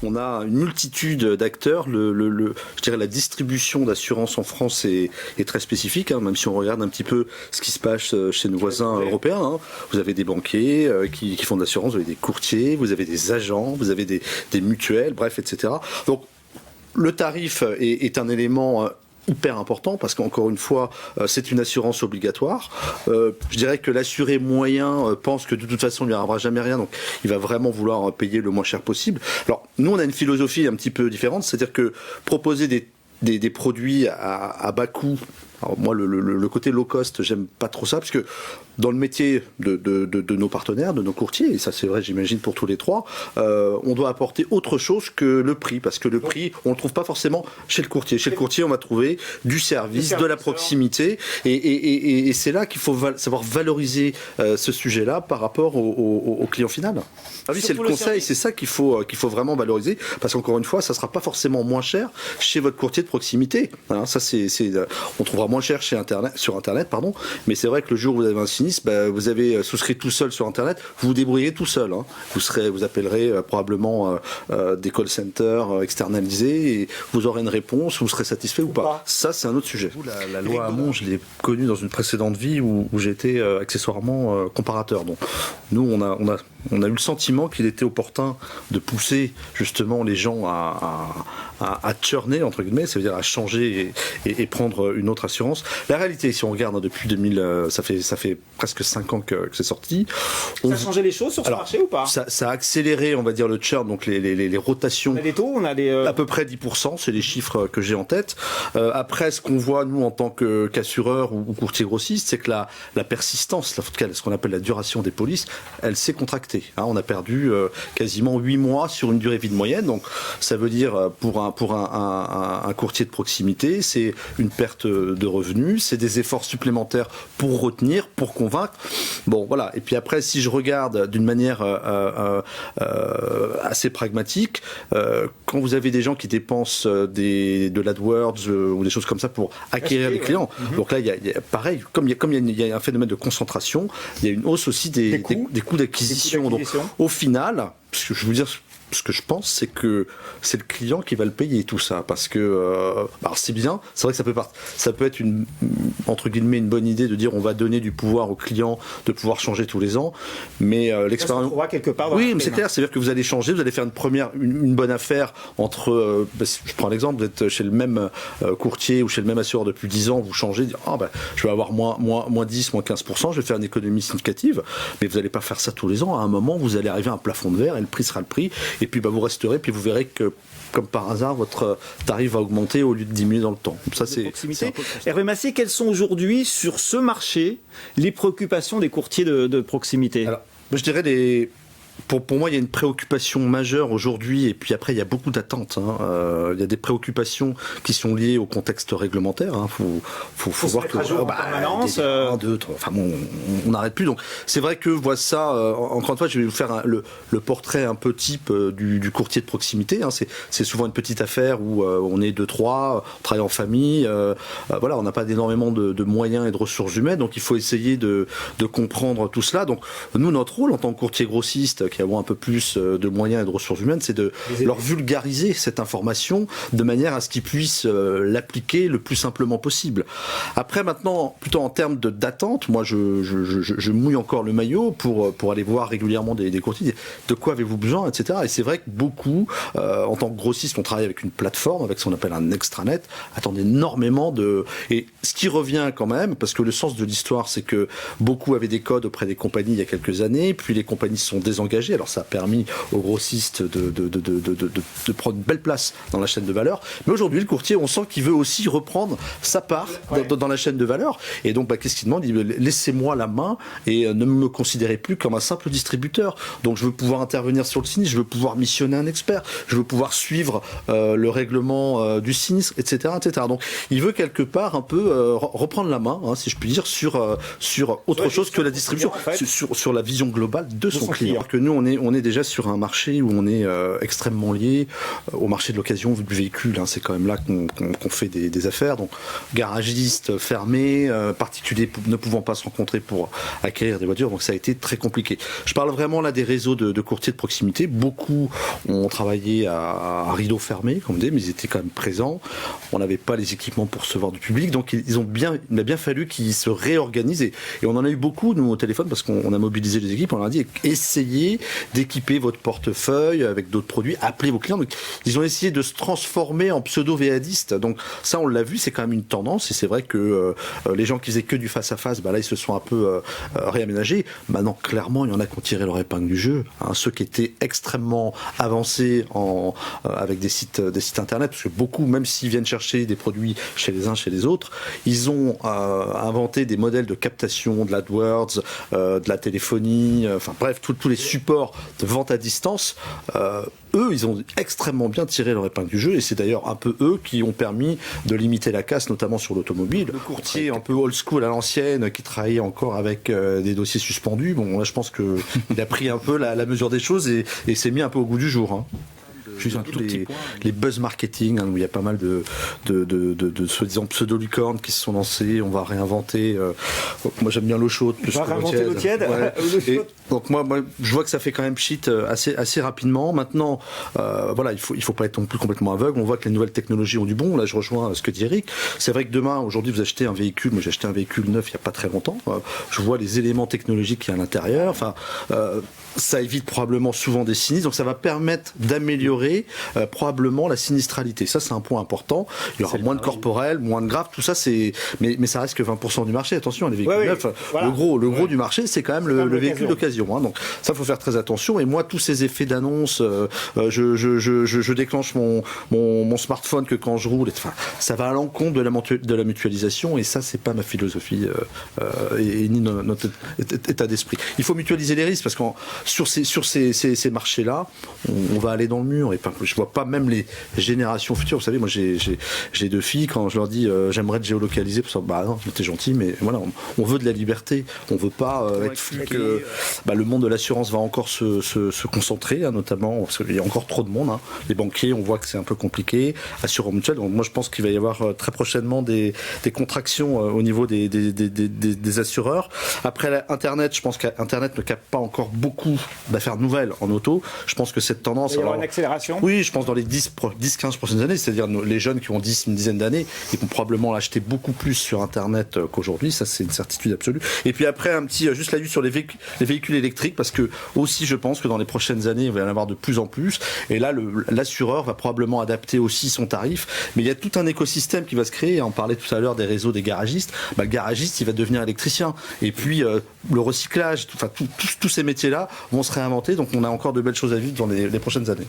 on a une multitude d'acteurs. Je dirais la distribution d'assurance en France est très spécifique, hein, même si on regarde un petit peu ce qui se passe chez nos voisins européens. Hein. Vous avez des banquiers qui font de l'assurance, vous avez des courtiers, vous avez des agents, vous avez des mutuelles, bref, etc. Donc le tarif est un élément hyper important parce qu'encore une fois c'est une assurance obligatoire. Je dirais que l'assuré moyen pense que de toute façon il n'y arrivera jamais rien, donc il va vraiment vouloir payer le moins cher possible. Alors nous on a une philosophie un petit peu différente, c'est-à-dire que proposer des produits à bas coût. Alors moi le côté low cost j'aime pas trop ça parce que dans le métier de nos partenaires, de nos courtiers, et ça c'est vrai j'imagine pour tous les trois, on doit apporter autre chose que le prix, parce que le prix on le trouve pas forcément chez le courtier. Chez le courtier on va trouver du service, de la proximité, et c'est là qu'il faut savoir valoriser ce sujet-là par rapport au client final. Ah oui, c'est le conseil, c'est ça qu'il faut vraiment valoriser, parce qu'encore une fois ça sera pas forcément moins cher chez votre courtier de proximité. Hein, ça on trouvera moins cher sur internet, mais c'est vrai que le jour où vous avez un sinistre, vous avez souscrit tout seul sur internet, vous vous débrouillez tout seul. Hein. Vous appellerez probablement des call centers externalisés et vous aurez une réponse, vous serez satisfait ou pas. Ça c'est un autre sujet. La loi Hamon, je l'ai connue dans une précédente vie où j'étais accessoirement comparateur. Donc nous on a eu le sentiment qu'il était opportun de pousser justement les gens à churner, entre guillemets, ça veut dire à changer et prendre une autre assurance. La réalité, si on regarde depuis 2000, ça fait presque 5 ans que c'est sorti. Ça a changé les choses sur ce marché ou pas ? Ça a accéléré, on va dire, le churn, donc les rotations. On a des taux, à peu près 10%, c'est les chiffres que j'ai en tête. Après, ce qu'on voit, nous, en tant qu'assureur ou courtier grossiste, c'est que la persistance, ce qu'on appelle la duration des polices, elle s'est contractée. Hein, on a perdu quasiment 8 mois sur une durée vie de moyenne, donc ça veut dire pour un courtier de proximité, c'est une perte de revenus, c'est des efforts supplémentaires pour retenir, pour convaincre. Bon, voilà. Et puis après, si je regarde d'une manière assez pragmatique, quand vous avez des gens qui dépensent de l'AdWords ou des choses comme ça pour acquérir les clients, donc là, il y a pareil, comme il y a un phénomène de concentration, il y a une hausse aussi des coûts d'acquisition. Donc, au final, ce que je veux dire, ce que je pense, c'est que c'est le client qui va le payer tout ça, parce que c'est bien, c'est vrai que ça peut être entre guillemets une bonne idée de dire on va donner du pouvoir au client de pouvoir changer tous les ans, mais l'expérience quelque part dans oui, mais c'est clair, c'est-à-dire que vous allez changer, vous allez faire une bonne affaire entre je prends l'exemple, vous êtes chez le même courtier ou chez le même assureur depuis 10 ans, vous changez, je vais avoir moins 10, moins 15%, je vais faire une économie significative, mais vous n'allez pas faire ça tous les ans. À un moment vous allez arriver à un plafond de verre et le prix sera le prix. Et puis vous resterez, puis vous verrez que, comme par hasard, votre tarif va augmenter au lieu de diminuer dans le temps. Ça, c'est Hervé Massier, quelles sont aujourd'hui, sur ce marché, les préoccupations des courtiers de proximité ? Alors, je dirais pour moi, il y a une préoccupation majeure aujourd'hui, et puis après, il y a beaucoup d'attentes. Hein. Il y a des préoccupations qui sont liées au contexte réglementaire. Hein. Faut voir que en permanence. 1, 2, 3. Enfin bon, on n'arrête plus. Donc, c'est vrai que voilà ça. Encore une fois, je vais vous faire le portrait un peu type du courtier de proximité. Hein. C'est souvent une petite affaire où on est 2, 3, on travaille en famille. Voilà, on n'a pas énormément de moyens et de ressources humaines, donc il faut essayer de comprendre tout cela. Donc, nous, notre rôle en tant que courtier grossiste, qui avons un peu plus de moyens et de ressources humaines, c'est de leur vulgariser cette information de manière à ce qu'ils puissent l'appliquer le plus simplement possible. Après, maintenant, plutôt en termes d'attente, moi je mouille encore le maillot pour aller voir régulièrement des courtiers, de quoi avez-vous besoin, etc. Et c'est vrai que beaucoup, en tant que grossiste, on travaille avec une plateforme, avec ce qu'on appelle un extranet, attendent énormément et ce qui revient quand même, parce que le sens de l'histoire, c'est que beaucoup avaient des codes auprès des compagnies il y a quelques années, puis les compagnies se sont désengagées. Alors ça a permis aux grossistes de prendre une belle place dans la chaîne de valeur. Mais aujourd'hui, le courtier, on sent qu'il veut aussi reprendre sa part dans la chaîne de valeur. Et donc, qu'est-ce qu'il demande ? Il dit, laissez-moi la main et ne me considérez plus comme un simple distributeur. Donc, je veux pouvoir intervenir sur le sinistre, je veux pouvoir missionner un expert, je veux pouvoir suivre le règlement du sinistre, etc., etc. Donc, il veut quelque part un peu reprendre la main, si je puis dire, sur autre chose que la distribution, en fait, sur la vision globale de son client. Que nous, on est déjà sur un marché où on est extrêmement lié au marché de l'occasion du véhicule. C'est quand même là qu'on fait des affaires. Donc, garagistes fermés, particuliers ne pouvant pas se rencontrer pour acquérir des voitures. Donc, ça a été très compliqué. Je parle vraiment là des réseaux de courtiers de proximité. Beaucoup ont travaillé à rideau fermé, comme on dit, mais ils étaient quand même présents. On n'avait pas les équipements pour recevoir du public. Donc, il a bien fallu qu'ils se réorganisent. Et on en a eu beaucoup, nous, au téléphone, parce qu'on a mobilisé les équipes. On leur a dit, essayez d'équiper votre portefeuille avec d'autres produits. Appelez vos clients. Donc, ils ont essayé de se transformer en pseudo-VADistes. Donc, ça, on l'a vu, c'est quand même une tendance. Et c'est vrai que les gens qui faisaient que du face-à-face, là, ils se sont un peu réaménagés. Maintenant, clairement, il y en a qui ont tiré leur épingle du jeu. Ceux qui étaient extrêmement avancés avec des sites internet, parce que beaucoup, même s'ils viennent chercher des produits chez les uns, chez les autres, ils ont inventé des modèles de captation, de l'AdWords, de la téléphonie, enfin bref, tous les supports de vente à distance. Eux, ils ont extrêmement bien tiré leur épingle du jeu, et c'est d'ailleurs un peu eux qui ont permis de limiter la casse, notamment sur l'automobile. Le courtier un peu old school à l'ancienne, qui travaillait encore avec des dossiers suspendus, bon, là, je pense qu'il a pris un peu la mesure des choses et s'est mis un peu au goût du jour. Juste les buzz marketing, où il y a pas mal de soi-disant pseudo-licornes qui se sont lancés. On va réinventer. Moi, j'aime bien l'eau chaude plus que l'eau tiède. Ouais. Donc moi, je vois que ça fait quand même shit assez rapidement. Maintenant, voilà, il faut pas être non plus complètement aveugle. On voit que les nouvelles technologies ont du bon. Là, je rejoins ce que dit Eric. C'est vrai que demain, aujourd'hui, vous achetez un véhicule. Moi, j'ai acheté un véhicule neuf il y a pas très longtemps. Je vois les éléments technologiques qu'il y a à l'intérieur. Enfin, ça évite probablement souvent des sinistres. Donc, ça va permettre d'améliorer probablement la sinistralité. Ça, c'est un point important. Il y aura moins de corporel, moins de grave. Tout ça, mais ça reste que 20% du marché. Attention, les véhicules neufs. Voilà. Le gros du marché, c'est quand même le véhicule d'occasion. Donc ça, faut faire très attention. Et moi, tous ces effets d'annonce, je déclenche mon smartphone que quand je roule. Enfin, ça va à l'encontre de la mutualisation. Et ça, c'est pas ma philosophie et ni notre état d'esprit. Il faut mutualiser les risques parce que sur ces marchés-là, on va aller dans le mur. Et je vois pas même les générations futures. Vous savez, moi, j'ai 2 filles. Quand je leur dis j'aimerais te géolocaliser, pour ça, bah non, t'es gentil, mais voilà, on veut de la liberté. On veut pas être flic. Le monde de l'assurance va encore se concentrer, notamment parce qu'il y a encore trop de monde. Les banquiers, on voit que c'est un peu compliqué. Assureurs mutuels. Donc moi, je pense qu'il va y avoir très prochainement des contractions au niveau des assureurs. Après Internet, je pense qu'Internet ne capte pas encore beaucoup d'affaires nouvelles en auto. Je pense que cette tendance... Il y aura une accélération. Oui, je pense dans les 10-15 prochaines années, c'est-à-dire les jeunes qui ont une dizaine d'années, ils vont probablement l'acheter beaucoup plus sur Internet qu'aujourd'hui. Ça, c'est une certitude absolue. Et puis après, juste la vue sur les véhicules électriques, parce que aussi, je pense que dans les prochaines années, il va y en avoir de plus en plus. Et là, l'assureur va probablement adapter aussi son tarif. Mais il y a tout un écosystème qui va se créer. On parlait tout à l'heure des réseaux des garagistes. Le garagiste, il va devenir électricien. Et puis, le recyclage, enfin, tous ces métiers-là vont se réinventer. Donc, on a encore de belles choses à vivre dans les prochaines années.